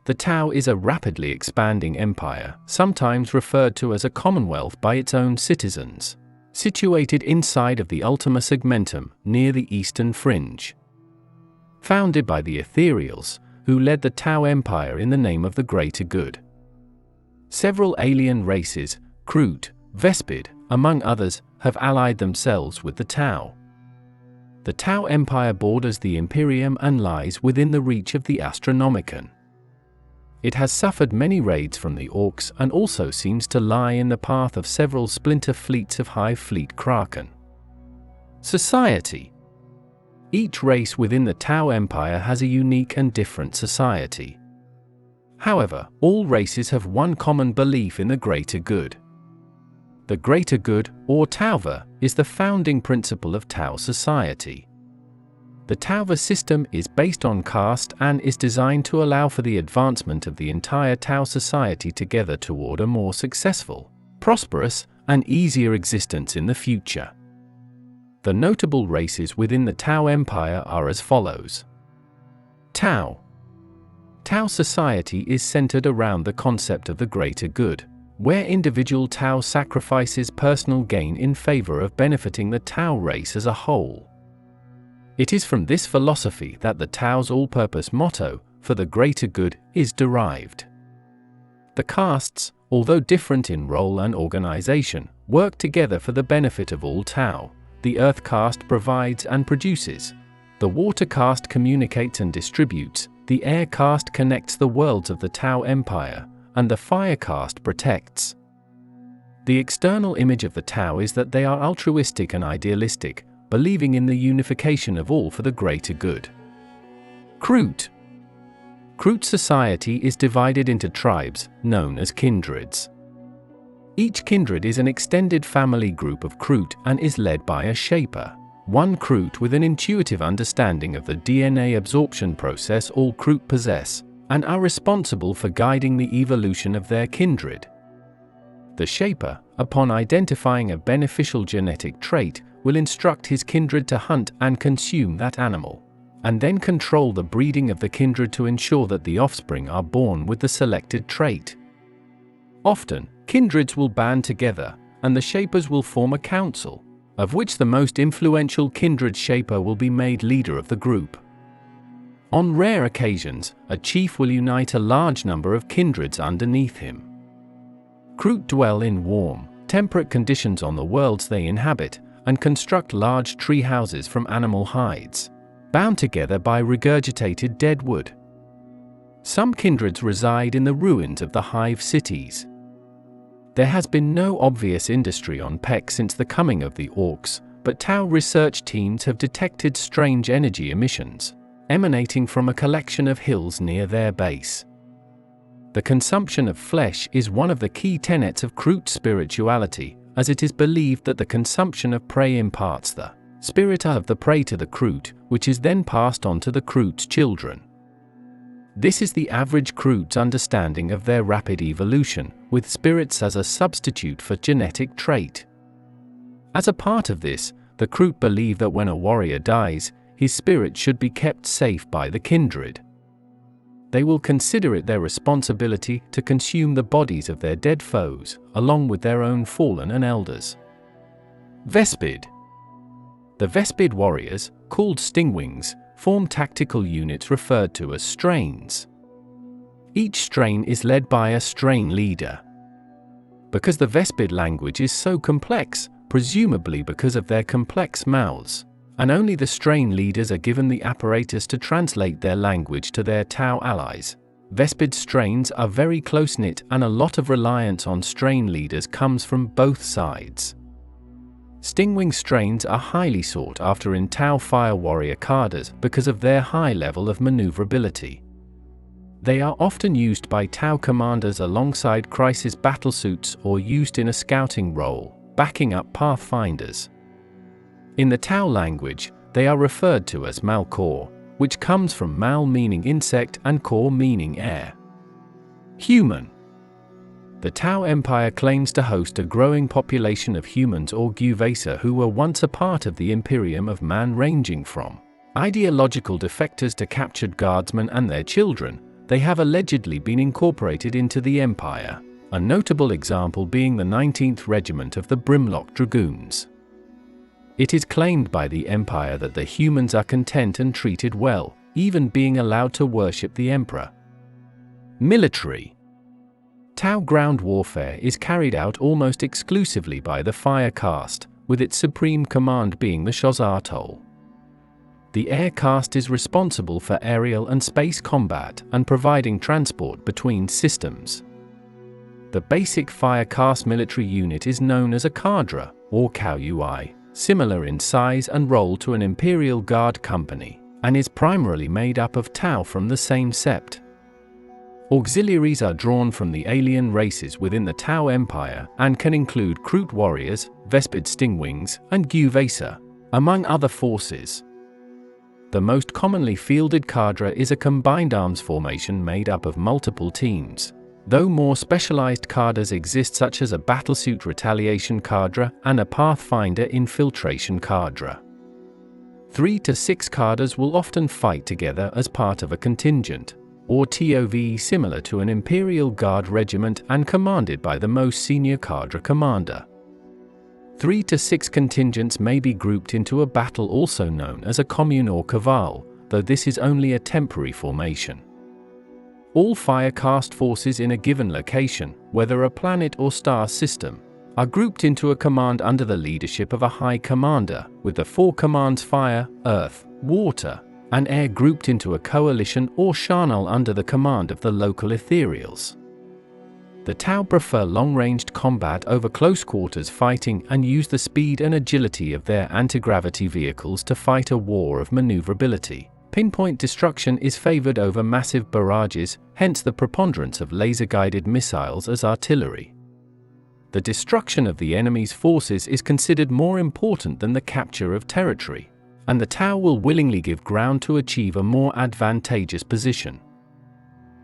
The Tau is a rapidly expanding empire, sometimes referred to as a Commonwealth by its own citizens, situated inside of the Ultima Segmentum, near the Eastern Fringe. Founded by the Ethereals, who led the Tau Empire in the name of the greater good. Several alien races, Kroot, Vespid, among others, have allied themselves with the Tau. The Tau Empire borders the Imperium and lies within the reach of the Astronomican. It has suffered many raids from the Orks and also seems to lie in the path of several splinter fleets of Hive Fleet Kraken. Society. Each race within the Tau Empire has a unique and different society. However, all races have one common belief in the greater good. The greater good, or Tauva, is the founding principle of Tau society. The Tauva system is based on caste and is designed to allow for the advancement of the entire Tau society together toward a more successful, prosperous, and easier existence in the future. The notable races within the Tau Empire are as follows. Tau. Tau society is centered around the concept of the greater good, where individual Tau sacrifices personal gain in favor of benefiting the Tau race as a whole. It is from this philosophy that the Tau's all-purpose motto, for the greater good, is derived. The castes, although different in role and organization, work together for the benefit of all Tau. The Earth caste provides and produces. The Water caste communicates and distributes. The Air caste connects the worlds of the Tau Empire, and the Fire caste protects. The external image of the Tau is that they are altruistic and idealistic, believing in the unification of all for the greater good. Kroot. Kroot society is divided into tribes, known as kindreds. Each kindred is an extended family group of Kroot and is led by a shaper. One Kroot with an intuitive understanding of the DNA absorption process all Kroot possess, and are responsible for guiding the evolution of their kindred. The shaper, upon identifying a beneficial genetic trait, will instruct his kindred to hunt and consume that animal, and then control the breeding of the kindred to ensure that the offspring are born with the selected trait. Often, kindreds will band together, and the shapers will form a council, of which the most influential kindred shaper will be made leader of the group. On rare occasions, a chief will unite a large number of kindreds underneath him. Kroot dwell in warm, temperate conditions on the worlds they inhabit, and construct large tree houses from animal hides, bound together by regurgitated dead wood. Some kindreds reside in the ruins of the hive cities. There has been no obvious industry on Pek since the coming of the Orks, but Tau research teams have detected strange energy emissions, emanating from a collection of hills near their base. The consumption of flesh is one of the key tenets of Kroot spirituality, as it is believed that the consumption of prey imparts the spirit of the prey to the Kroot, which is then passed on to the Kroot's children. This is the average Kroot's understanding of their rapid evolution, with spirits as a substitute for genetic trait. As a part of this, the Kroot believe that when a warrior dies, his spirit should be kept safe by the kindred. They will consider it their responsibility to consume the bodies of their dead foes, along with their own fallen and elders. Vespid. The Vespid warriors, called stingwings, form tactical units referred to as strains. Each strain is led by a strain leader. Because the Vespid language is so complex, presumably because of their complex mouths, and only the strain leaders are given the apparatus to translate their language to their Tau allies, Vespid strains are very close-knit and a lot of reliance on strain leaders comes from both sides. Stingwing strains are highly sought after in Tau Fire Warrior cadres because of their high level of maneuverability. They are often used by Tau commanders alongside crisis battlesuits or used in a scouting role, backing up pathfinders. In the Tau language, they are referred to as Malkor, which comes from mal meaning insect and kor meaning air. Human. The Tau Empire claims to host a growing population of humans or Guvesa who were once a part of the Imperium of man, ranging from ideological defectors to captured guardsmen and their children, they have allegedly been incorporated into the Empire, a notable example being the 19th Regiment of the Brimlock Dragoons. It is claimed by the Empire that the humans are content and treated well, even being allowed to worship the Emperor. Military. Tau ground warfare is carried out almost exclusively by the Fire Caste, with its supreme command being the Shozartol. The Air Caste is responsible for aerial and space combat and providing transport between systems. The basic Fire Caste military unit is known as a cadre, or Kaui, similar in size and role to an Imperial Guard company, and is primarily made up of Tau from the same sept. Auxiliaries are drawn from the alien races within the Tau Empire and can include Kroot warriors, Vespid stingwings, and Guvasa, among other forces. The most commonly fielded cadre is a combined arms formation made up of multiple teams, though more specialized cadres exist such as a battlesuit retaliation cadre and a pathfinder infiltration cadre. 3 to 6 cadres will often fight together as part of a contingent, or TOV similar to an Imperial Guard regiment and commanded by the most senior cadre commander. 3 to 6 contingents may be grouped into a battle also known as a commune or cavale, though this is only a temporary formation. All Fire Caste forces in a given location, whether a planet or star system, are grouped into a command under the leadership of a High Commander, with the 4 commands Fire, Earth, Water, and Air grouped into a coalition or charnel under the command of the local Ethereals. The Tau prefer long-ranged combat over close-quarters fighting and use the speed and agility of their anti-gravity vehicles to fight a war of maneuverability. Pinpoint destruction is favored over massive barrages, hence the preponderance of laser-guided missiles as artillery. The destruction of the enemy's forces is considered more important than the capture of territory, and the Tau will willingly give ground to achieve a more advantageous position.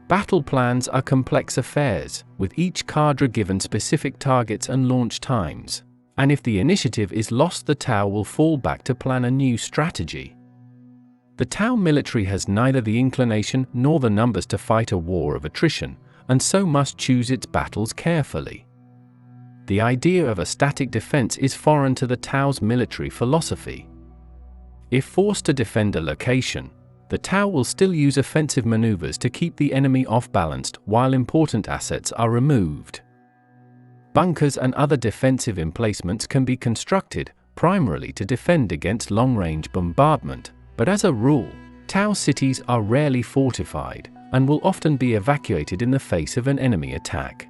Battle plans are complex affairs, with each cadre given specific targets and launch times, and if the initiative is lost, the Tau will fall back to plan a new strategy. The Tau military has neither the inclination nor the numbers to fight a war of attrition, and so must choose its battles carefully. The idea of a static defense is foreign to the Tau's military philosophy. If forced to defend a location, the Tau will still use offensive maneuvers to keep the enemy off-balanced while important assets are removed. Bunkers and other defensive emplacements can be constructed, primarily to defend against long-range bombardment, but as a rule, Tau cities are rarely fortified, and will often be evacuated in the face of an enemy attack.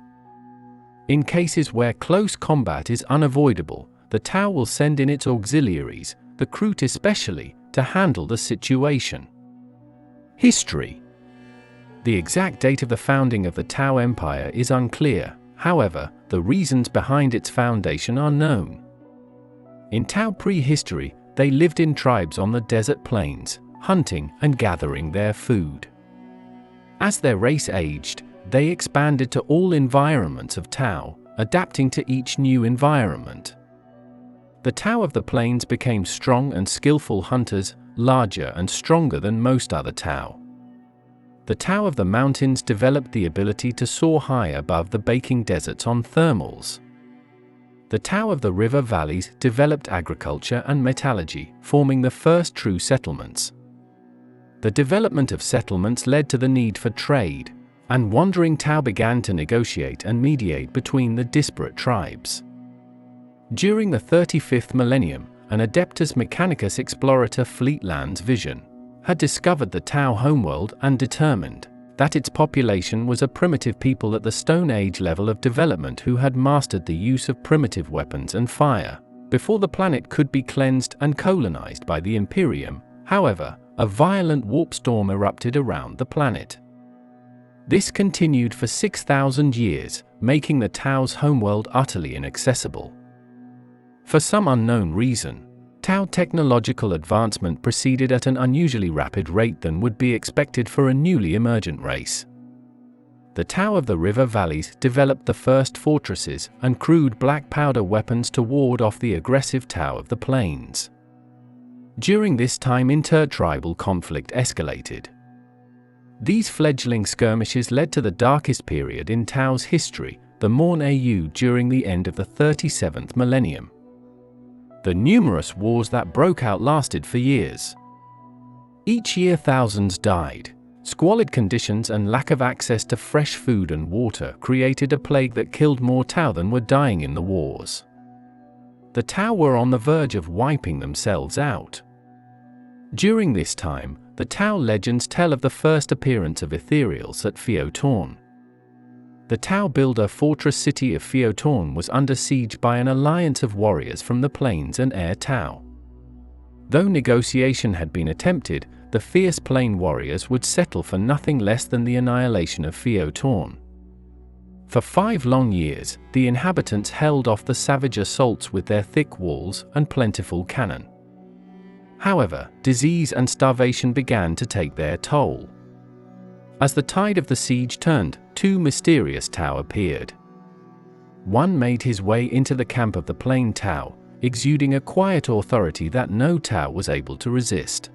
In cases where close combat is unavoidable, the Tau will send in its auxiliaries, the Kroot especially, to handle the situation. History. The exact date of the founding of the Tau Empire is unclear, however, the reasons behind its foundation are known. In Tau prehistory, they lived in tribes on the desert plains, hunting and gathering their food. As their race aged, they expanded to all environments of Tau, adapting to each new environment. The Tau of the plains became strong and skillful hunters, larger and stronger than most other Tau. The Tau of the mountains developed the ability to soar high above the baking deserts on thermals. The Tau of the river valleys developed agriculture and metallurgy, forming the first true settlements. The development of settlements led to the need for trade, and wandering Tau began to negotiate and mediate between the disparate tribes. During the 35th millennium, an Adeptus Mechanicus explorator Fleetland's vision had discovered the Tau homeworld and determined that its population was a primitive people at the Stone Age level of development who had mastered the use of primitive weapons and fire. Before the planet could be cleansed and colonized by the Imperium, however, a violent warp storm erupted around the planet. This continued for 6,000 years, making the Tau's homeworld utterly inaccessible. For some unknown reason, Tau technological advancement proceeded at an unusually rapid rate than would be expected for a newly emergent race. The Tau of the river valleys developed the first fortresses and crude black powder weapons to ward off the aggressive Tau of the plains. During this time, intertribal conflict escalated. These fledgling skirmishes led to the darkest period in Tao's history, the Morn Au, during the end of the 37th millennium. The numerous wars that broke out lasted for years. Each year thousands died. Squalid conditions and lack of access to fresh food and water created a plague that killed more Tau than were dying in the wars. The Tau were on the verge of wiping themselves out. During this time, the Tau legends tell of the first appearance of Ethereals at Phiotorn. The Tau builder fortress city of Phiotorn was under siege by an alliance of warriors from the plains and air Tau. Though negotiation had been attempted, the fierce plain warriors would settle for nothing less than the annihilation of Phiotorn. For 5 long years, the inhabitants held off the savage assaults with their thick walls and plentiful cannon. However, disease and starvation began to take their toll. As the tide of the siege turned, 2 mysterious Tau appeared. One made his way into the camp of the plain Tau, exuding a quiet authority that no Tau was able to resist.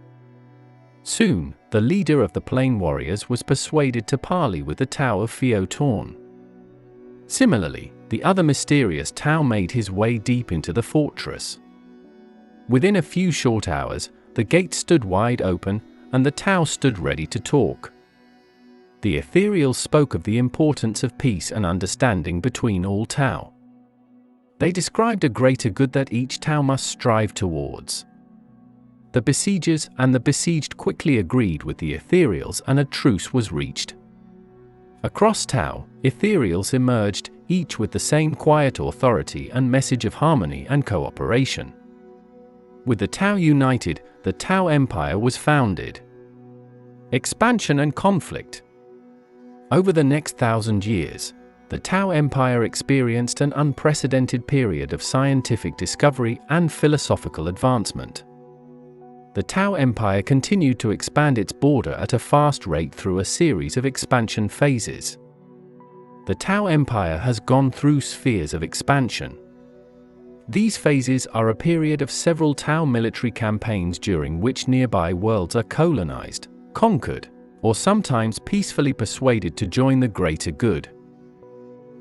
Soon, the leader of the plain warriors was persuaded to parley with the Tau of Phiotorn. Similarly, the other mysterious Tau made his way deep into the fortress. Within a few short hours, the gate stood wide open, and the Tau stood ready to talk. The Ethereals spoke of the importance of peace and understanding between all Tau. They described a greater good that each Tau must strive towards. The besiegers and the besieged quickly agreed with the Ethereals, and a truce was reached. Across Tau, Ethereals emerged, each with the same quiet authority and message of harmony and cooperation. With the Tau united, the Tau Empire was founded. Expansion and conflict. Over the next 1,000 years, the Tau Empire experienced an unprecedented period of scientific discovery and philosophical advancement. The Tau Empire continued to expand its border at a fast rate through a series of expansion phases. The Tau Empire has gone through spheres of expansion. These phases are a period of several Tau military campaigns during which nearby worlds are colonized, conquered, or sometimes peacefully persuaded to join the greater good.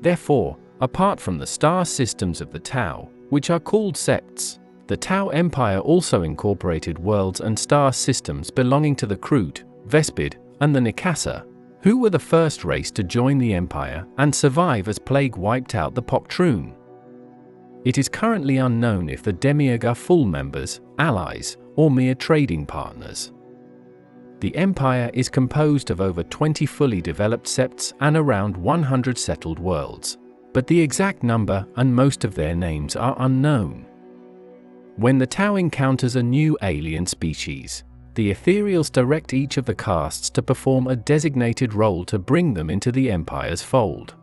Therefore, apart from the star systems of the Tau, which are called septs, the Tau Empire also incorporated worlds and star systems belonging to the Kroot, Vespid, and the Nikasa, who were the first race to join the Empire and survive as plague wiped out the Poptroon. It is currently unknown if the Demiurge are full members, allies, or mere trading partners. The Empire is composed of over 20 fully developed septs and around 100 settled worlds, but the exact number and most of their names are unknown. When the Tau encounters a new alien species, the Ethereals direct each of the castes to perform a designated role to bring them into the Empire's fold.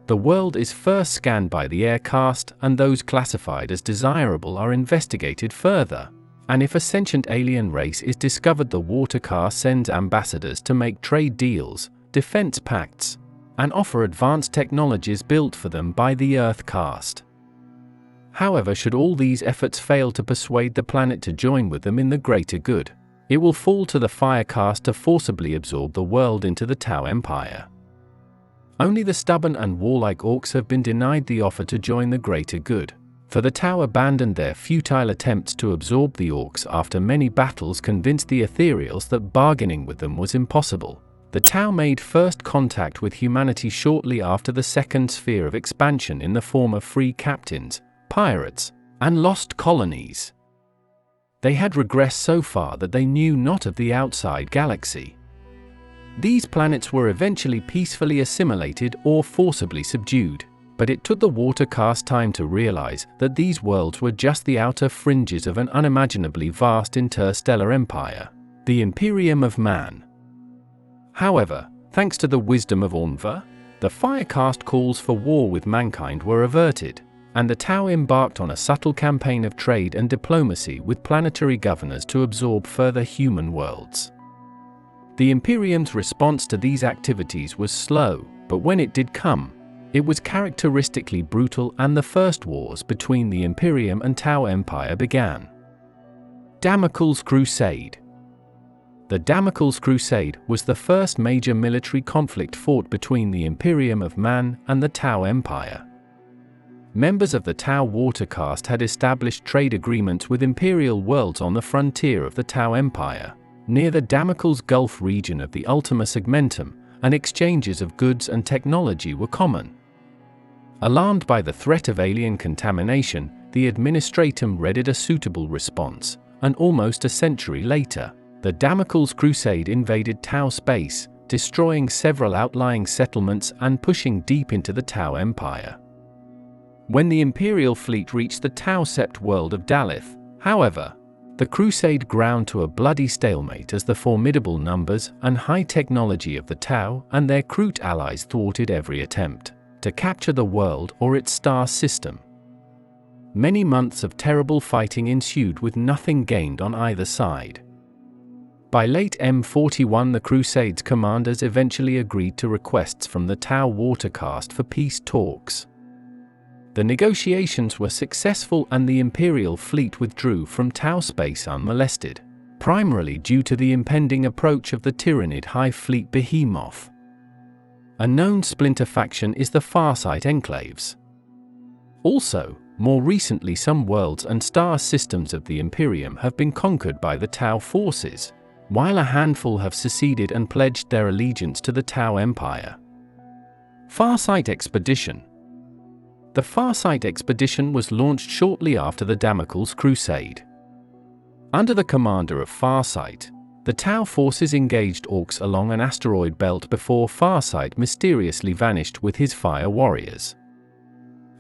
The world is first scanned by the air caste, and those classified as desirable are investigated further. And if a sentient alien race is discovered, the water caste sends ambassadors to make trade deals, defense pacts, and offer advanced technologies built for them by the earth caste. However, should all these efforts fail to persuade the planet to join with them in the greater good, it will fall to the fire caste to forcibly absorb the world into the Tau Empire. Only the stubborn and warlike Orks have been denied the offer to join the greater good, for the Tau abandoned their futile attempts to absorb the Orks after many battles convinced the Ethereals that bargaining with them was impossible. The Tau made first contact with humanity shortly after the second sphere of expansion in the form of free captains, pirates, and lost colonies. They had regressed so far that they knew not of the outside galaxy. These planets were eventually peacefully assimilated or forcibly subdued, but it took the water caste time to realize that these worlds were just the outer fringes of an unimaginably vast interstellar empire, the Imperium of Man. However, thanks to the wisdom of Ornva, the fire caste calls for war with mankind were averted, and the Tau embarked on a subtle campaign of trade and diplomacy with planetary governors to absorb further human worlds. The Imperium's response to these activities was slow, but when it did come, it was characteristically brutal, and the first wars between the Imperium and Tau Empire began. Damocles' Crusade. The Damocles Crusade was the first major military conflict fought between the Imperium of Man and the Tau Empire. Members of the Tau water caste had established trade agreements with imperial worlds on the frontier of the Tau Empire, near the Damocles Gulf region of the Ultima Segmentum, and exchanges of goods and technology were common. Alarmed by the threat of alien contamination, the Administratum readied a suitable response, and almost a century later, the Damocles Crusade invaded Tau space, destroying several outlying settlements and pushing deep into the Tau Empire. When the Imperial fleet reached the Tau-sept world of Dalith, however, the Crusade ground to a bloody stalemate as the formidable numbers and high technology of the Tau and their Kroot allies thwarted every attempt to capture the world or its star system. Many months of terrible fighting ensued with nothing gained on either side. By late M41, the Crusade's commanders eventually agreed to requests from the Tau water caste for peace talks. The negotiations were successful and the Imperial fleet withdrew from Tau space unmolested, primarily due to the impending approach of the tyrannid Hive Fleet behemoth. A known splinter faction is the Farsight Enclaves. Also, more recently, some worlds and star systems of the Imperium have been conquered by the Tau forces, while a handful have seceded and pledged their allegiance to the Tau Empire. Farsight Expedition. The Farsight Expedition was launched shortly after the Damocles Crusade. Under the commander of Farsight, the Tau forces engaged Orks along an asteroid belt before Farsight mysteriously vanished with his fire warriors.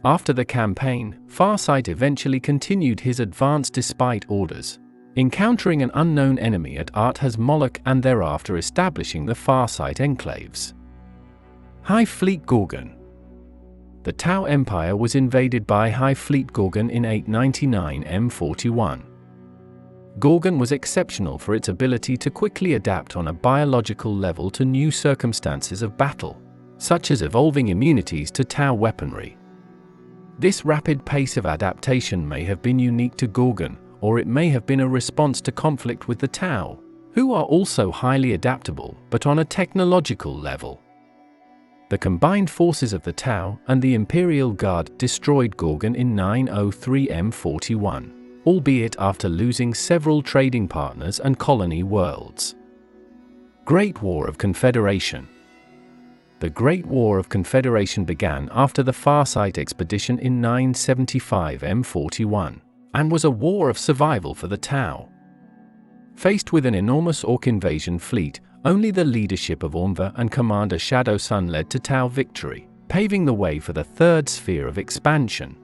After the campaign, Farsight eventually continued his advance despite orders, encountering an unknown enemy at Arthas Moloch and thereafter establishing the Farsight Enclaves. Hive Fleet Gorgon. The Tau Empire was invaded by Hive Fleet Gorgon in 899 M41. Gorgon was exceptional for its ability to quickly adapt on a biological level to new circumstances of battle, such as evolving immunities to Tau weaponry. This rapid pace of adaptation may have been unique to Gorgon, or it may have been a response to conflict with the Tau, who are also highly adaptable but on a technological level. The combined forces of the Tau and the Imperial Guard destroyed Gorgon in 903 M41, albeit after losing several trading partners and colony worlds. Great War of Confederation. The Great War of Confederation began after the Farsight Expedition in 975 M41, and was a war of survival for the Tau. Faced with an enormous Ork invasion fleet, only the leadership of Ormva and Commander Shadow Sun led to Tau victory, paving the way for the third sphere of expansion.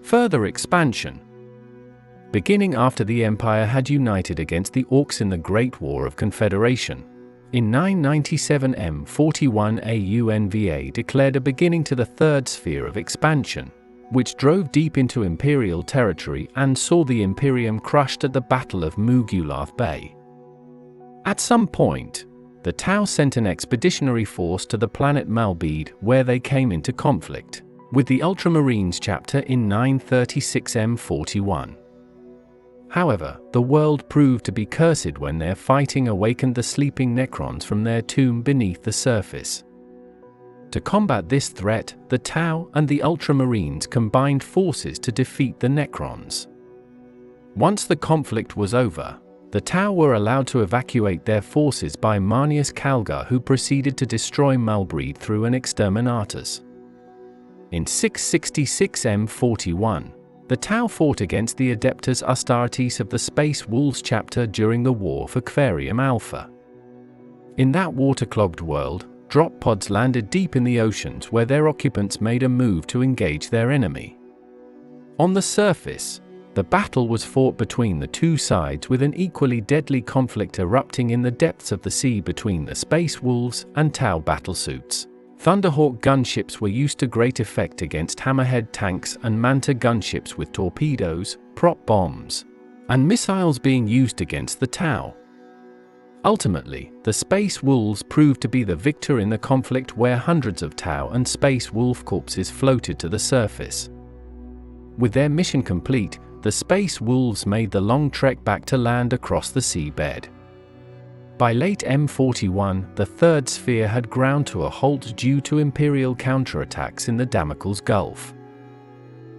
Further expansion. Beginning after the Empire had united against the Orks in the Great War of Confederation, in 997 M41 AUNVA declared a beginning to the third sphere of expansion, which drove deep into Imperial territory and saw the Imperium crushed at the Battle of Mugulath Bay. At some point, the Tau sent an expeditionary force to the planet Malbede, where they came into conflict with the Ultramarines chapter in 936 M41. However, the world proved to be cursed when their fighting awakened the sleeping Necrons from their tomb beneath the surface. To combat this threat, the Tau and the Ultramarines combined forces to defeat the Necrons. Once the conflict was over, the Tau were allowed to evacuate their forces by Marneus Calgar, who proceeded to destroy Malbede through an exterminatus. In 666 M41, the Tau fought against the Adeptus Astartes of the Space Wolves chapter during the War for Quarium Alpha. In that water-clogged world, drop pods landed deep in the oceans where their occupants made a move to engage their enemy. On the surface, the battle was fought between the two sides, with an equally deadly conflict erupting in the depths of the sea between the Space Wolves and Tau battlesuits. Thunderhawk gunships were used to great effect against Hammerhead tanks and Manta gunships, with torpedoes, prop bombs, and missiles being used against the Tau. Ultimately, the Space Wolves proved to be the victor in the conflict, where hundreds of Tau and Space Wolf corpses floated to the surface. With their mission complete, the Space Wolves made the long trek back to land across the seabed. By late M41, the third sphere had ground to a halt due to Imperial counterattacks in the Damocles Gulf.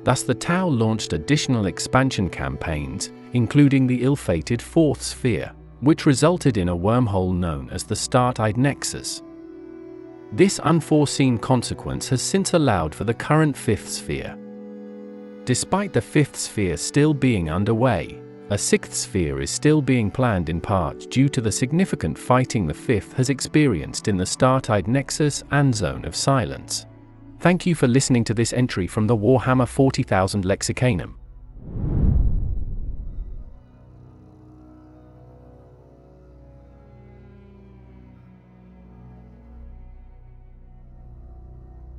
Thus the Tau launched additional expansion campaigns, including the ill-fated fourth sphere, which resulted in a wormhole known as the Startide Nexus. This unforeseen consequence has since allowed for the current fifth sphere. Despite the fifth sphere still being underway, a sixth sphere is still being planned in part due to the significant fighting the fifth has experienced in the Startide Nexus and Zone of Silence. Thank you for listening to this entry from the Warhammer 40,000 Lexicanum.